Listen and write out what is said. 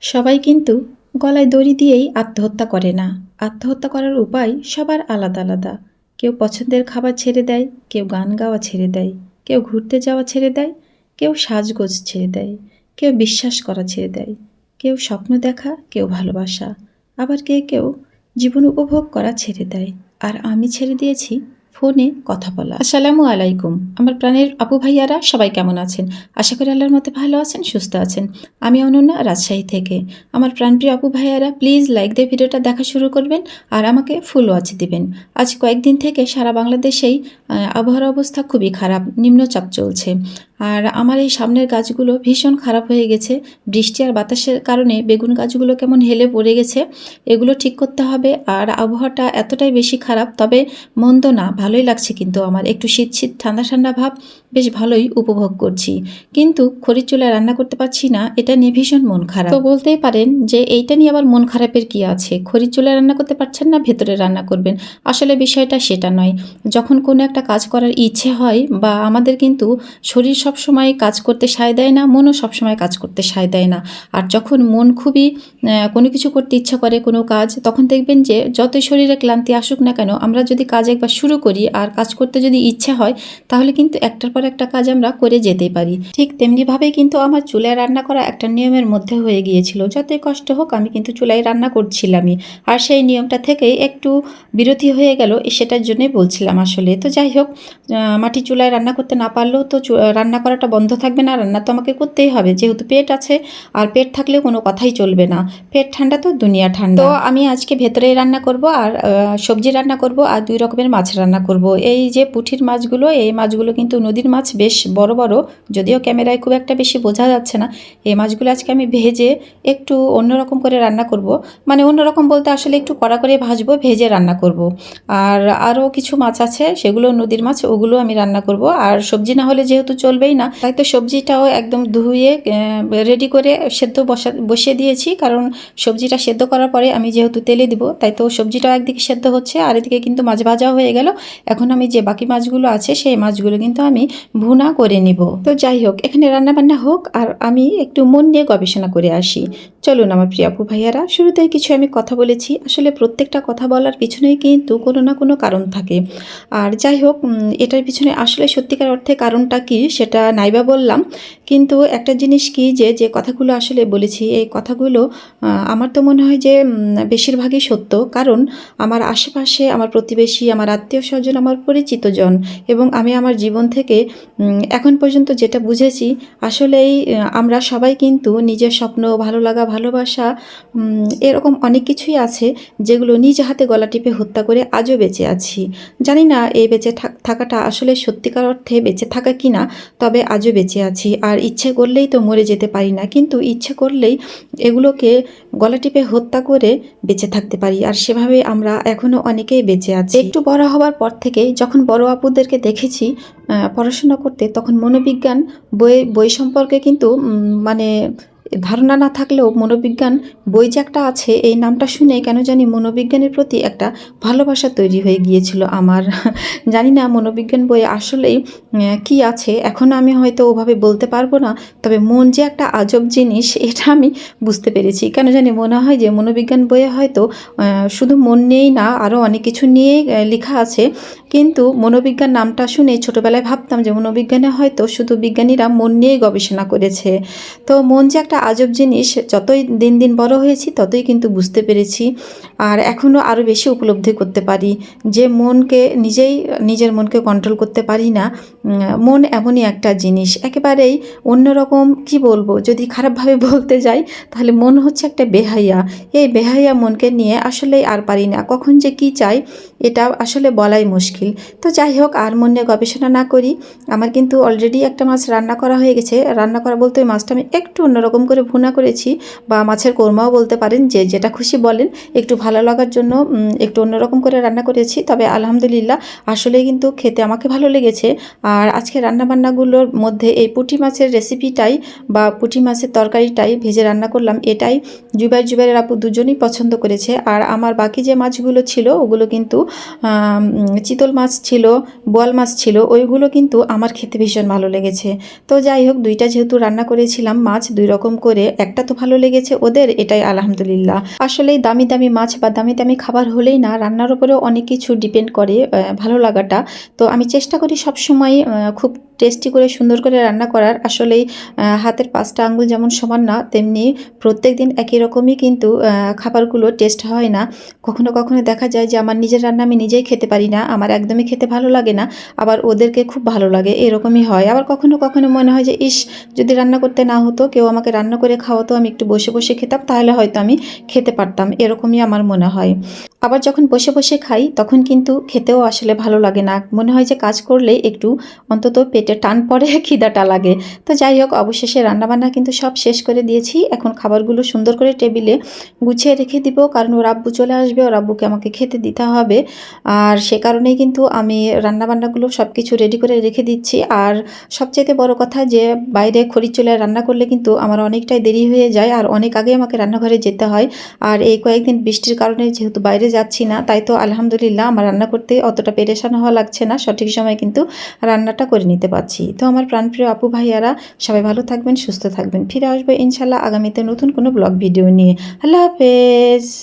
সবাই কিন্তু গলায় দড়ি দিয়েই আত্মহত্যা করে না। আত্মহত্যা করার উপায় সবার আলাদা আলাদা। কেউ পছন্দের খাবার ছেড়ে দেয়, কেউ গান গাওয়া ছেড়ে দেয়, কেউ ঘুরতে যাওয়া ছেড়ে দেয়, কেউ সাজগোজ ছেড়ে দেয়, কেউ বিশ্বাস করা ছেড়ে দেয়, কেউ স্বপ্ন দেখা, কেউ ভালোবাসা, আবার কেউ জীবন উপভোগ করা ছেড়ে দেয়। আর আমি ছেড়ে দিয়েছি ফোনে কথা বলা। আসসালামু আলাইকুম আমার প্রাণের আপু ভাইয়ারা, সবাই কেমন আছেন? আশা করি আল্লাহর মতে ভালো আছেন, সুস্থ আছেন। আমি অনন্যা, রাজশাহী থেকে। আমার প্রাণপ্রিয় আপু ভাইয়ারা, প্লিজ লাইক দিয়ে ভিডিওটা দেখা শুরু করবেন আর আমাকে ফুল ওয়াচ দিবেন। আজ কয়েকদিন থেকে সারা বাংলাদেশেই আবহাওয়ার অবস্থা খুবই খারাপ, নিম্নচাপ চলছে। আর আমার এই সামনের গাছগুলো ভীষণ খারাপ হয়ে গেছে। বৃষ্টি আর বাতাসের কারণে বেগুন গাছগুলো কেমন হেলে পড়ে গেছে, এগুলো ঠিক করতে হবে। আর আবহাওয়াটা এতটাই বেশি খারাপ, তবে মন্দ না, ভালোই লাগছে। কিন্তু আমার একটু শীত শীত ঠান্ডা ঠান্ডা ভাব বেশ ভালোই উপভোগ করছি। কিন্তু খড়ির চুলায় রান্না করতে পারছি না, এটা নিয়ে ভীষণ মন খারাপ। তো বলতেই পারেন যে এইটা নিয়ে আবার মন খারাপের কি আছে? খড়ির চুলায় রান্না করতে পারছেন না, ভেতরে রান্না করবেন। আসলে বিষয়টা সেটা নয়। যখন কোনো একটা কাজ করার ইচ্ছে হয়, বা আমাদের কিন্তু শরীর সবসময় কাজ করতে সায় দেয় না, মনও সবসময় কাজ করতে সায় দেয় না। আর যখন মন খুবই কোনো কিছু করতে ইচ্ছা করে, কোনো কাজ, তখন দেখবেন যে যতই শরীরে ক্লান্তি আসুক না কেন, আমরা যদি কাজ একবার শুরু করি আর কাজ করতে যদি ইচ্ছে হয়, তাহলে কিন্তু একটার পর একটা কাজ আমরা করে যেতেই পারি। ঠিক তেমনিভাবেই কিন্তু আমার চুলায় রান্না করা একটা নিয়মের মধ্যে হয়ে গিয়েছিল। যতই কষ্ট হোক, আমি কিন্তু চুলায় রান্না করছিলামই। আর সেই নিয়মটা থেকেই একটু বিরতি হয়ে গেল, সেটার জন্যই বলছিলাম আসলে। তো যাই হোক, মাটি চুলায় রান্না করতে না পারলেও তো রান্না করাটা বন্ধ থাকবে না, রান্না তো আমাকে করতেই হবে, যেহেতু পেট আছে। আর পেট থাকলে কোনো কথাই চলবে না। পেট ঠান্ডা তো দুনিয়া ঠান্ডা। তো আমি আজকে ভেতরেই রান্না করব, আর সবজি রান্না করব, আর 2 রকমের মাছ রান্না করব। এই যে পুঁঠির মাছগুলো, এই মাছগুলো কিন্তু নদীর মাছ, বেশ বড় বড়, যদিও ক্যামেরায় খুব একটা বেশি বোঝা যাচ্ছে না। এই মাছগুলো আজকে আমি ভেজে একটু অন্যরকম করে রান্না করব। মানে অন্যরকম বলতে আসলে একটু কড়া করে ভাজবো, ভেজে রান্না করব। আর আরও কিছু মাছ আছে, সেগুলো নদীর মাছ, ওগুলো আমি রান্না করব। আর সবজি না হলে যেহেতু চলবেই না, তাই তো সবজিটাও একদম ধুয়ে রেডি করে সেদ্ধ বসিয়ে দিয়েছি। কারণ সবজিটা সেদ্ধ করার পরে আমি যেহেতু তেলে দিব, তাই তো সবজিটাও একদিকে সেদ্ধ হচ্ছে, আর এদিকে কিন্তু মাছ ভাজাও হয়ে গেল। এখন আমি যে বাকি মাছগুলো আছে, সেই মাছগুলো কিন্তু আমি ভুনা করে নিব। তো যাই হোক, এখানে রান্নাবান্না হোক, আর আমি একটু মন নিয়ে গবেষণা করে আসি। চলুন আমার প্রিয় আপু ভাইয়ারা, শুরুতেই কিছু আমি কথা বলেছি। আসলে প্রত্যেকটা কথা বলার পিছনেই কিন্তু কোনো না কোনো কারণ থাকে। আর যাই হোক, এটার পিছনে আসলে সত্যিকার অর্থে কারণটা কি সেটা নাইবা বললাম। কিন্তু একটা জিনিস কি, যে কথাগুলো আসলে বলেছি, এই কথাগুলো আমার তো মনে হয় যে বেশিরভাগই সত্য। কারণ আমার আশেপাশে আমার প্রতিবেশী, আমার আত্মীয় স্বজন, আমার পরিচিতজন, এবং আমি আমার জীবন থেকে এখন পর্যন্ত যেটা বুঝেছি, আসলেই আমরা সবাই কিন্তু নিজের স্বপ্ন, ভালো লাগা, ভালোবাসা, এরকম অনেক কিছুই আছে যেগুলো নিজ হাতে গলা টিপে হত্যা করে আজও বেঁচে আছি। জানি না এই বেঁচে থাকাটা আসলে সত্যিকার অর্থে বেঁচে থাকা কি না, তবে আজও বেঁচে আছি। আর ইচ্ছে করলেই তো মরে যেতে পারি না, কিন্তু ইচ্ছে করলেই এগুলোকে গলা টিপে হত্যা করে বেঁচে থাকতে পারি। আর সেভাবে আমরা এখনও অনেকেই বেঁচে আছি। একটু বড় হওয়ার পর থেকে যখন বড় আপুদেরকে দেখেছি পড়াশোনা করতে, তখন মনোবিজ্ঞান বই সম্পর্কে কিন্তু মানে ধারণা না থাকলেও মনোবিজ্ঞান বই যে একটা আছে, এই নামটা শুনে কেন জানি মনোবিজ্ঞানের প্রতি একটা ভালোবাসা তৈরি হয়ে গিয়েছিল আমার। জানি না মনোবিজ্ঞান বই আসলেই কি আছে, এখন আমি হয়তো ওভাবে বলতে পারবো না, তবে মন যে একটা আজব জিনিস, এটা আমি বুঝতে পেরেছি। কেন জানি মনে হয় যে মনোবিজ্ঞান বইয়ে হয়তো শুধু মন নিয়েই না, আরও অনেক কিছু নিয়েই লেখা আছে। কিন্তু মনোবিজ্ঞান নামটা শুনে ছোটোবেলায় ভাবতাম যে মনোবিজ্ঞানে হয়তো শুধু বিজ্ঞানীরা মন নিয়েই গবেষণা করেছে। তো মন যে একটা আজব জিনিস, যতই দিন দিন বড় হয়েছি ততই কিন্তু বুঝতে পেরেছি। আর এখনও আরও বেশি উপলব্ধি করতে পারি যে নিজের মনকে কন্ট্রোল করতে পারি না। মন এমনই একটা জিনিস, একেবারেই অন্যরকম। কি বলবো, যদি খারাপভাবে বলতে যাই, তাহলে মন হচ্ছে একটা বেহাইয়া। এই বেহাইয়া মনকে নিয়ে আসলেই আর পারি না, কখন যে কি চাই এটা আসলে বলাই মুশকিল। তো যাই হোক, আর মন নিয়ে গবেষণা না করি। আমার কিন্তু অলরেডি একটা মাছ রান্না করা হয়ে গেছে। রান্না করা বলতে ওই মাছটা আমি একটু অন্যরকম করে ভুনা করেছি, বা মাছের কোরমাও বলতে পারেন, যে যেটা খুশি বলেন। একটু ভালো লাগার জন্য একটু অন্যরকম করে রান্না করেছি, তবে আলহামদুলিল্লাহ আসলেই কিন্তু খেতে আমাকে ভালো লেগেছে। আর আজকে রান্নাবান্নাগুলোর মধ্যে এই পুঁটি মাছের রেসিপিটাই, বা পুঁটি মাছের তরকারিটাই ভেজে রান্না করলাম, এটাই জুবাইরের আপু দুজনেই পছন্দ করেছে। আর আমার বাকি যে মাছগুলো ছিল, ওগুলো কিন্তু চিতল চিতল মাছ ছিল, বোয়াল মাছ ছিল, ওইগুলো কিন্তু আমার খেতে ভীষণ ভালো লেগেছে। তো যাই হোক, দুইটা যেহেতু রান্না করেছিলাম মাছ দুই রকম করে, একটা তো ভালো লেগেছে ওদের, এটাই আলহামদুলিল্লাহ। আসলেই দামি দামি মাছ বা দামি দামি খাবার হলেই না, রান্নার উপরেও অনেক কিছু ডিপেন্ড করে ভালো লাগাটা। তো আমি চেষ্টা করি সবসময় খুব টেস্টি করে সুন্দর করে রান্না করার। আসলেই হাতের 5টা আঙ্গুল যেমন সমান না, তেমনি প্রত্যেক দিন একই রকমই কিন্তু খাবারগুলো টেস্ট হয় না। কখনো কখনো দেখা যায় যে আমার নিজের রান্না আমি নিজেই খেতে পারি না, আমার একদমই খেতে ভালো লাগে না, আবার ওদেরকে খুব ভালো লাগে, এরকমই হয়। আবার কখনো কখনো মনে হয় যে ইস, যদি রান্না করতে না হতো, কেউ আমাকে রান্না করে খাওয়াতো, আমি একটু বসে বসে খেতাম, তাহলে হয়তো আমি খেতে পারতাম, এরকমই আমার মনে হয়। আবার যখন বসে বসে খাই তখন কিন্তু খেতেও আসলে ভালো লাগে না, মনে হয় যে কাজ করলে একটু অন্তত পেটে টান পড়ে, খিদাটা লাগে। তো যাই হোক, অবশেষে রান্নাবান্না কিন্তু সব শেষ করে দিয়েছি। এখন খাবারগুলো সুন্দর করে টেবিলে গুছিয়ে রেখে দিব, কারণ ওর আব্বু চলে আসবে, ওর আব্বুকে আমাকে খেতে দিতে হবে। আর সে কারণেই কিন্তু আমি রান্নাবান্নাগুলো সব কিছু রেডি করে রেখে দিচ্ছি। আর সবচাইতে বড় কথা যে বাইরে খড়ির চুলায় রান্না করলে কিন্তু আমার অনেকটাই দেরি হয়ে যায়, আর অনেক আগে আমাকে রান্নাঘরে যেতে হয়। আর এই কয়েকদিন বৃষ্টির কারণে যেহেতু বাইরে যাচ্ছি না, তাই তো আলহামদুলিল্লাহ আমার রান্না করতে অতটা পেরেশান হওয়া লাগছে না, সঠিক সময় কিন্তু রান্নাটা করে নিতে পারছি। তো আমার প্রাণপ্রিয় আপু ভাইয়ারা সবাই ভালো থাকবেন, সুস্থ থাকবেন। ফিরে আসবো ইনশাল্লাহ আগামীতে নতুন কোনো ব্লগ ভিডিও নিয়ে। আল্লাহ হাফেজ।